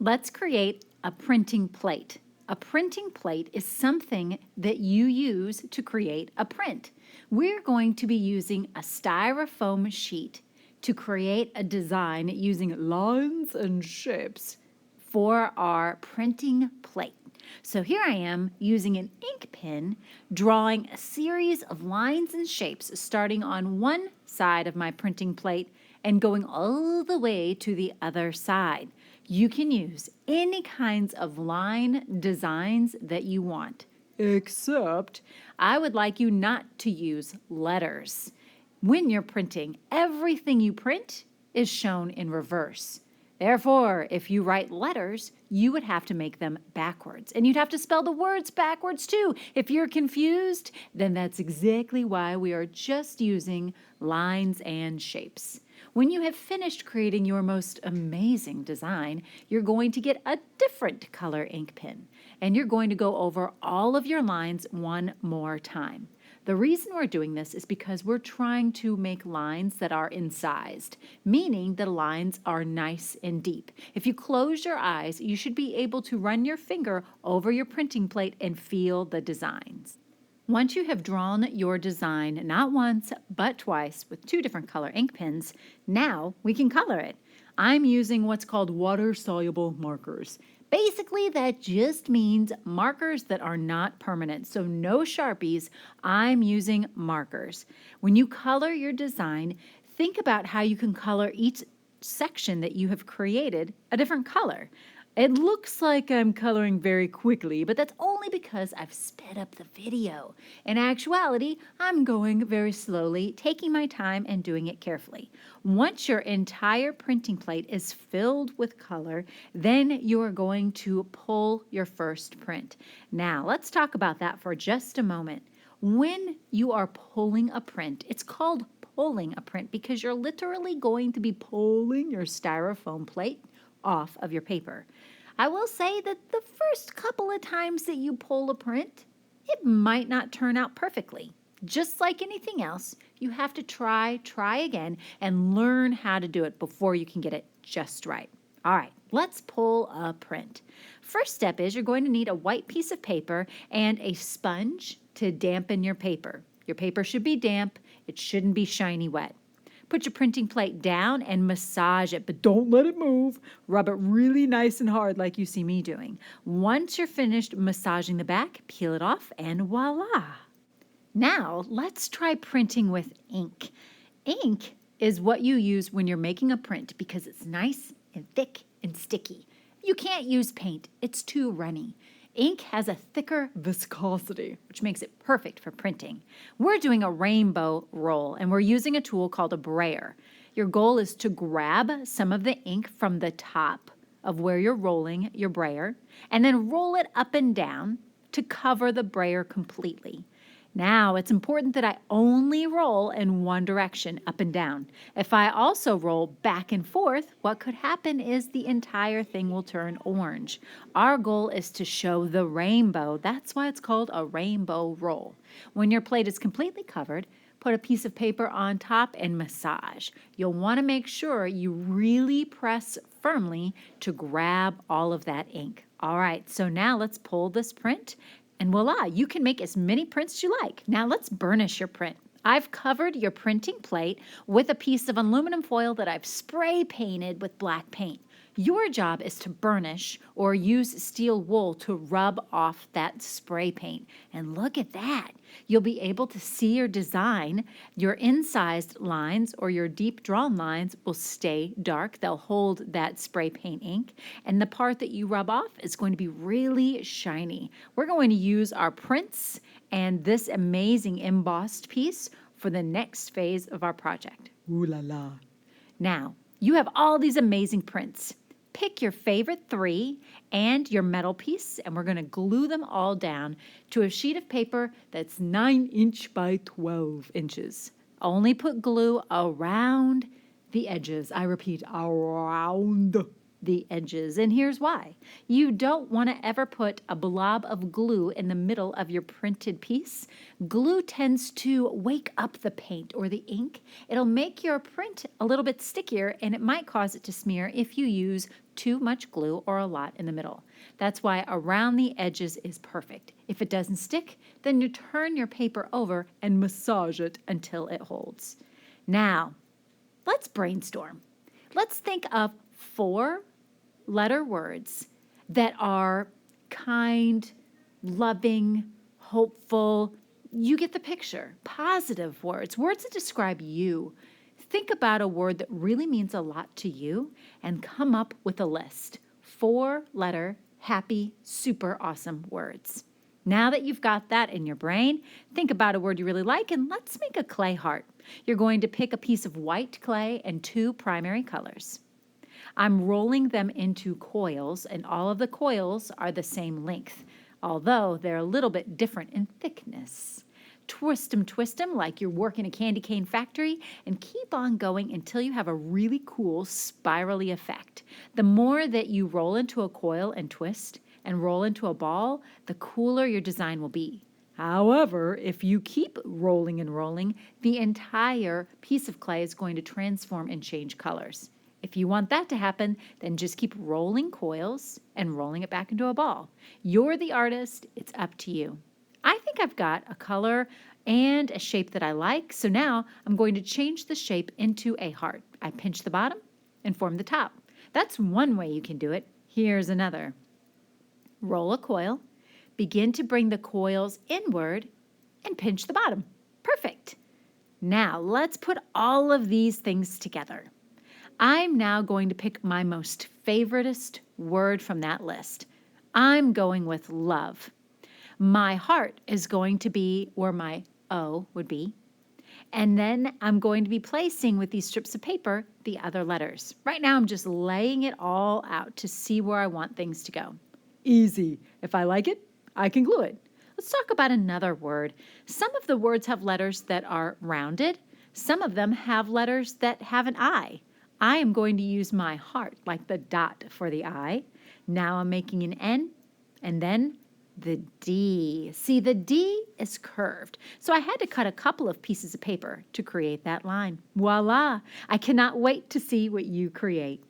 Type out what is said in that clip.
Let's create a printing plate. A printing plate is something that you use to create a print. We're going to be using a styrofoam sheet to create a design using lines and shapes for our printing plate. So here I am using an ink pen, drawing a series of lines and shapes starting on one side of my printing plate and going all the way to the other side. You can use any kinds of line designs that you want, except I would like you not to use letters. When you're printing, everything you print is shown in reverse. Therefore, if you write letters, you would have to make them backwards. And you'd have to spell the words backwards too. If you're confused, then that's exactly why we are just using lines and shapes. When you have finished creating your most amazing design, you're going to get a different color ink pen. And you're going to go over all of your lines one more time. The reason we're doing this is because we're trying to make lines that are incised, meaning the lines are nice and deep. If you close your eyes, you should be able to run your finger over your printing plate and feel the designs. Once you have drawn your design, not once, but twice, with two different color ink pens, now we can color it. I'm using what's called water-soluble markers. Basically, that just means markers that are not permanent, so no Sharpies. I'm using markers. When you color your design, think about how you can color each section that you have created a different color. It looks like I'm coloring very quickly, but that's only because I've sped up the video. In actuality, I'm going very slowly, taking my time and doing it carefully. Once your entire printing plate is filled with color, then you are going to pull your first print. Now, let's talk about that for just a moment. When you are pulling a print, it's called pulling a print because you're literally going to be pulling your styrofoam plate off of your paper. I will say that the first couple of times that you pull a print, it might not turn out perfectly. Just like anything else, you have to try again, and learn how to do it before you can get it just right. All right, let's pull a print. First step is you're going to need a white piece of paper and a sponge to dampen your paper. Your paper should be damp. It shouldn't be shiny wet. Put your printing plate down and massage it, but don't let it move. Rub it really nice and hard like you see me doing. Once you're finished massaging the back, peel it off and voila. Now, let's try printing with ink. Ink is what you use when you're making a print because it's nice and thick and sticky. You can't use paint. It's too runny. Ink has a thicker viscosity, which makes it perfect for printing. We're doing a rainbow roll, and we're using a tool called a brayer. Your goal is to grab some of the ink from the top of where you're rolling your brayer, and then roll it up and down to cover the brayer completely. Now, it's important that I only roll in one direction, up and down. If I also roll back and forth, what could happen is the entire thing will turn orange. Our goal is to show the rainbow. That's why it's called a rainbow roll. When your plate is completely covered, put a piece of paper on top and massage. You'll want to make sure you really press firmly to grab all of that ink. All right, so now let's pull this print. And voila, you can make as many prints as you like. Now let's burnish your print. I've covered your printing plate with a piece of aluminum foil that I've spray painted with black paint. Your job is to burnish or use steel wool to rub off that spray paint. And look at that. You'll be able to see your design. Your incised lines or your deep drawn lines will stay dark. They'll hold that spray paint ink. And the part that you rub off is going to be really shiny. We're going to use our prints and this amazing embossed piece for the next phase of our project. Ooh la la. Now, you have all these amazing prints. Pick your favorite 3 and your metal piece, and we're going to glue them all down to a sheet of paper that's 9 inch by 12 inches. Only put glue around the edges. I repeat, around the edges, and here's why. You don't want to ever put a blob of glue in the middle of your printed piece. Glue tends to wake up the paint or the ink. It'll make your print a little bit stickier, and it might cause it to smear if you use too much glue or a lot in the middle. That's why around the edges is perfect. If it doesn't stick, then you turn your paper over and massage it until it holds. Now, let's brainstorm. Let's think of 4-letter words that are kind, loving, hopeful. You get the picture. Positive words, words that describe you. Think about a word that really means a lot to you and come up with a list. 4-letter, happy, super awesome words. Now that you've got that in your brain, think about a word you really like and let's make a clay heart. You're going to pick a piece of white clay and 2 primary colors. I'm rolling them into coils, and all of the coils are the same length, although they're a little bit different in thickness. Twist them like you're working a candy cane factory, and keep on going until you have a really cool spirally effect. The more that you roll into a coil and twist and roll into a ball, the cooler your design will be. However, if you keep rolling and rolling, the entire piece of clay is going to transform and change colors. If you want that to happen, then just keep rolling coils and rolling it back into a ball. You're the artist. It's up to you. I think I've got a color and a shape that I like, so now I'm going to change the shape into a heart. I pinch the bottom and form the top. That's one way you can do it. Here's another. Roll a coil, begin to bring the coils inward, and pinch the bottom. Perfect. Now let's put all of these things together. I'm now going to pick my most favoritist word from that list. I'm going with love. My heart is going to be where my O would be. And then I'm going to be placing with these strips of paper the other letters. Right now I'm just laying it all out to see where I want things to go. Easy. If I like it, I can glue it. Let's talk about another word. Some of the words have letters that are rounded. Some of them have letters that have an I. I am going to use my heart, like the dot for the I. Now I'm making an N, and then the D. See, the D is curved, so I had to cut a couple of pieces of paper to create that line. Voila! I cannot wait to see what you create.